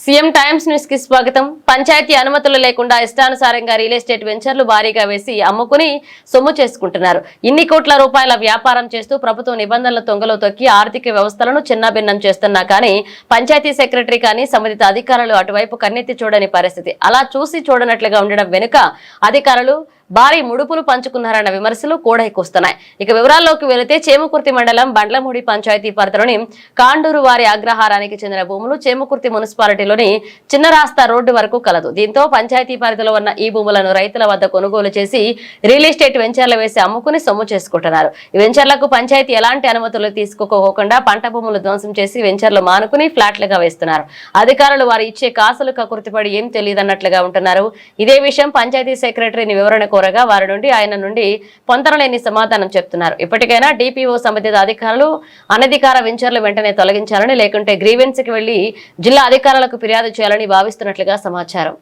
CM times news కి స్వాగతం. పంచాయతీ అనుమతులు లేకుండా ఇష్టానుసారంగా రియల్ ఎస్టేట్ వెంచర్లు భారీగా వేసి అమ్ముకుని సొమ్ము చేసుకుంటున్నారు. ఇన్ని కోట్ల రూపాయల వ్యాపారం చేస్తూ ప్రభుత్వ నిబంధనల తొంగలో తొక్కి ఆర్థిక వ్యవస్థలను చిన్నాభిన్నం చేస్తున్నా కానీ పంచాయతీ సెక్రటరీ కానీ సంబంధిత అధికారులు అటువైపు కన్నెత్తి చూడని పరిస్థితి. అలా చూసి చూడనట్లుగా ఉండడం వెనుక అధికారులు భారీ ముడుపులు పంచుకున్నారన్న విమర్శలు కూడా ఎక్కువస్తున్నాయి. ఇక వివరాల్లోకి వెళితే చేమకుర్తి మండలం బండ్లమూడి పంచాయతీ పరిధిలోని కాండూరు వారి అగ్రహారానికి చెందిన భూములు చేమకుర్తి మున్సిపాలిటీలోని చిన్న రాస్తా రోడ్డు వరకు కలదు. దీంతో పంచాయతీ పరిధిలో ఉన్న ఈ భూములను రైతుల వద్ద కొనుగోలు చేసి రియల్ ఎస్టేట్ వెంచర్లు వేసి అమ్ముకుని సొమ్ము చేసుకుంటున్నారు. ఈ వెంచర్లకు పంచాయతీ ఎలాంటి అనుమతులు తీసుకోకుండా పంట భూములు ధ్వంసం చేసి వెంచర్లు మానుకుని ఫ్లాట్లుగా వేస్తున్నారు. అధికారులు వారు ఇచ్చే కాసులు కకుర్తిపడి ఏం తెలియదన్నట్లుగా ఉంటున్నారు. ఇదే విషయం పంచాయతీ సెక్రటరీని వివరణ కోరగా వారి నుండి ఆయన నుండి పొంతనలేని సమాధానం చెప్తున్నారు. ఇప్పటికైనా డిపిఓ సంబంధిత అధికారులు అనధికార వెంచర్లు వెంటనే తొలగించాలని, లేకుంటే గ్రీవెన్స్ కి వెళ్లి జిల్లా అధికారులకు ఫిర్యాదు చేయాలని భావిస్తున్నట్లుగా సమాచారం.